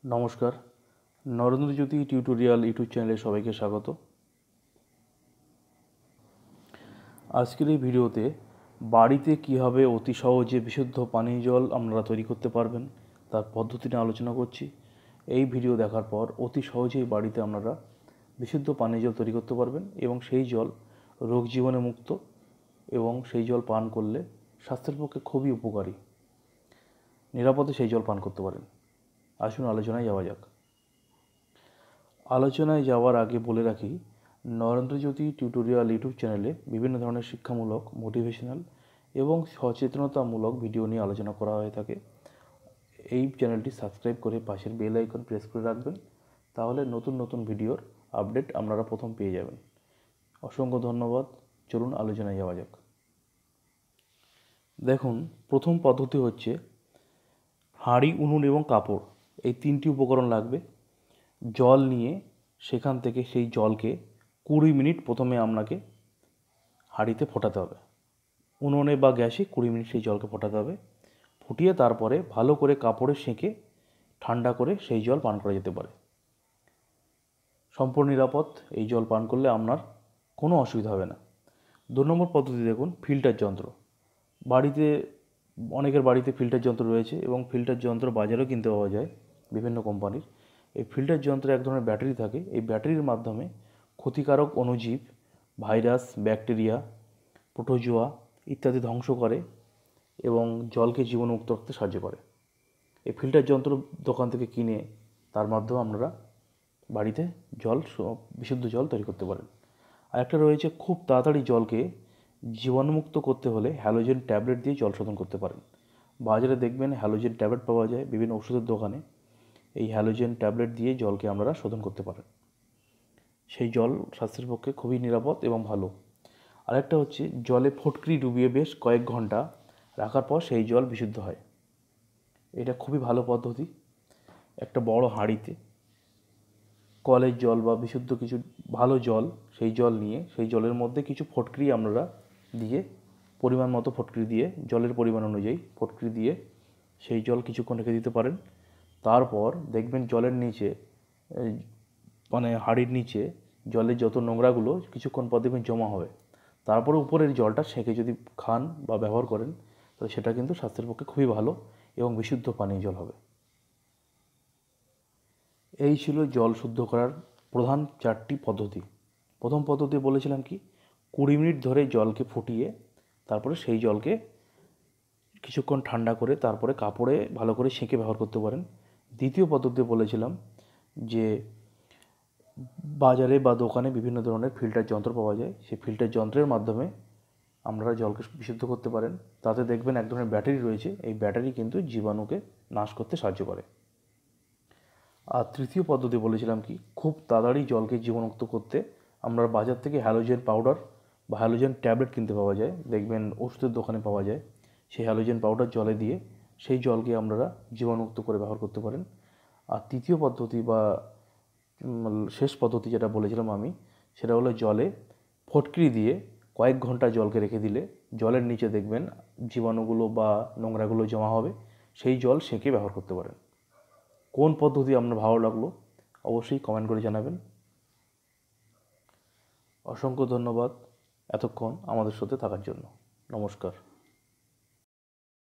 নমস্কার, নরেন্দ্র জ্যোতি tutorial YouTube চ্যানেলে সবাইকে স্বাগত। আজকের এই ভিডিওতে বাড়িতে কীভাবে অতি সহজে বিশুদ্ধ পানীয় জল আপনারা তৈরি করতে পারবেন তার পদ্ধতি নিয়ে আলোচনা করছি। এই ভিডিও দেখার পর অতি সহজেই বাড়িতে আপনারা বিশুদ্ধ পানীয় জল তৈরি করতে পারবেন এবং সেই জল রোগ জীবাণু মুক্ত এবং সেই জল পান করলে স্বাস্থ্যের পক্ষে খুবই উপকারী। নিরাপদে সেই জল পান করতে পারেন। আসুন আলোচনায় যাওয়া যাক। আলোচনায় যাওয়ার আগে বলে রাখি, নরেন্দ্র জ্যোতি টিউটোরিয়াল ইউটিউব চ্যানেলে বিভিন্ন ধরনের শিক্ষামূলক, মোটিভেশনাল এবং সচেতনতামূলক ভিডিও নিয়ে আলোচনা করা হয়ে থাকে। এই চ্যানেলটি সাবস্ক্রাইব করে পাশের বেল আইকন প্রেস করে রাখবেন, তাহলে নতুন নতুন ভিডিওর আপডেট আপনারা প্রথম পেয়ে যাবেন। অসংখ্য ধন্যবাদ। চলুন আলোচনায় যাওয়া যাক। দেখুন, প্রথম পদ্ধতি হচ্ছে হাঁড়ি, উনুন এবং কাপড়, এই তিনটি উপকরণ লাগবে। জল নিয়ে সেখান থেকে সেই জলকে 20 মিনিট প্রথমে আপনাকে হাঁড়িতে ফোটাতে হবে। উনুনে বা গ্যাসে 20 মিনিট সেই জলকে ফোটাতে হবে। ফুটিয়ে তারপরে ভালো করে কাপড়ে সেঁকে ঠান্ডা করে সেই জল পান করা যেতে পারে। সম্পূর্ণ নিরাপদ। এই জল পান করলে আপনার কোনো অসুবিধা হবে না। 2 নম্বর পদ্ধতি দেখুন, ফিল্টার যন্ত্র। অনেকের বাড়িতে ফিল্টার যন্ত্র রয়েছে এবং ফিল্টার যন্ত্র বাজারেও কিনতে পাওয়া যায় বিভিন্ন কোম্পানির। এই ফিল্টার যন্ত্রে এক ধরনের ব্যাটারি থাকে। এই ব্যাটারির মাধ্যমে ক্ষতিকারক অণুজীব, ভাইরাস, ব্যাকটেরিয়া, প্রোটোজোয়া ইত্যাদি ধ্বংস করে এবং জলকে জীবাণুমুক্ত রাখতে সাহায্য করে। এই ফিল্টার যন্ত্র দোকান থেকে কিনে তার মাধ্যমে আপনারা বাড়িতে বিশুদ্ধ জল তৈরি করতে পারেন। আরেকটা রয়েছে, খুব তাড়াতাড়ি জলকে জীবাণুমুক্ত করতে হলে হ্যালোজেন ট্যাবলেট দিয়ে জল শোধন করতে পারেন। বাজারে দেখবেন হ্যালোজেন ট্যাবলেট পাওয়া যায় বিভিন্ন ওষুধের দোকানে। এই হ্যালোজেন ট্যাবলেট দিয়ে জলকে আপনারা শোধন করতে পারেন। সেই জল স্বাস্থ্যের পক্ষে খুবই নিরাপদ এবং ভালো। আরেকটা হচ্ছে, জলে ফটকিরি ডুবিয়ে বেশ কয়েক ঘন্টা রাখার পর সেই জল বিশুদ্ধ হয়। এটা খুবই ভালো পদ্ধতি। একটা বড় হাঁড়িতে কলের জল বা বিশুদ্ধ কিছু ভালো জল, সেই জল নিয়ে সেই জলের মধ্যে কিছু ফটকিরি আপনারা দিয়ে, পরিমাণ মতো ফটকিরি দিয়ে, জলের পরিমাণ অনুযায়ী ফটকিরি দিয়ে সেই জল কিছুক্ষণ রেখে দিতে পারেন। তারপর দেখবেন জলের নিচে, হাঁড়ির নিচে জলের যত নোংরাগুলো কিছুক্ষণ পর দেখবেন জমা হবে। তারপরে উপরের জলটা সেঁকে যদি খান বা ব্যবহার করেন, তাহলে সেটা কিন্তু স্বাস্থ্যের পক্ষে খুবই ভালো এবং বিশুদ্ধ পানীয় জল হবে। এই ছিল জল শুদ্ধ করার প্রধান 4টি পদ্ধতি। প্রথম পদ্ধতি বলেছিলাম কি, 20 মিনিট ধরে জলকে ফুটিয়ে তারপরে সেই জলকে কিছুক্ষণ ঠান্ডা করে তারপরে কাপড়ে ভালো করে সেঁকে ব্যবহার করতে পারেন। দ্বিতীয় পদ্ধতি বলেছিলাম যে বাজারে বা দোকানে বিভিন্ন ধরনের ফিল্টার যন্ত্র পাওয়া যায়। সেই ফিল্টার যন্ত্রের মাধ্যমে আপনারা জলকে বিশুদ্ধ করতে পারেন। তাতে দেখবেন এক ধরনের ব্যাটারি রয়েছে। এই ব্যাটারি কিন্তু জীবাণুকে নাশ করতে সাহায্য করে। আর তৃতীয় পদ্ধতি বলেছিলাম কি, খুব তাড়াতাড়ি জলকে জীবাণুমুক্ত করতে আমরা বাজার থেকে হ্যালোজেন পাউডার বা হ্যালোজেন ট্যাবলেট কিনতে পাওয়া যায়, দেখবেন ওষুধের দোকানে পাওয়া যায়। সেই হ্যালোজেন পাউডার জলে দিয়ে সেই জলকে আপনারা জীবাণুমুক্ত করে ব্যবহার করতে পারেন। আর তৃতীয় পদ্ধতি বা শেষ পদ্ধতি যেটা বলেছিলাম আমি, সেটা হলো জলে ফটকিরি দিয়ে কয়েক ঘন্টা জলকে রেখে দিলে জলের নিচে দেখবেন জীবাণুগুলো বা নোংরাগুলো জমা হবে। সেই জল সেঁকে ব্যবহার করতে পারেন। কোন পদ্ধতি আপনার ভালো লাগলো অবশ্যই কমেন্ট করে জানাবেন। অসংখ্য ধন্যবাদ এতক্ষণ আমাদের সাথে থাকার জন্য। নমস্কার।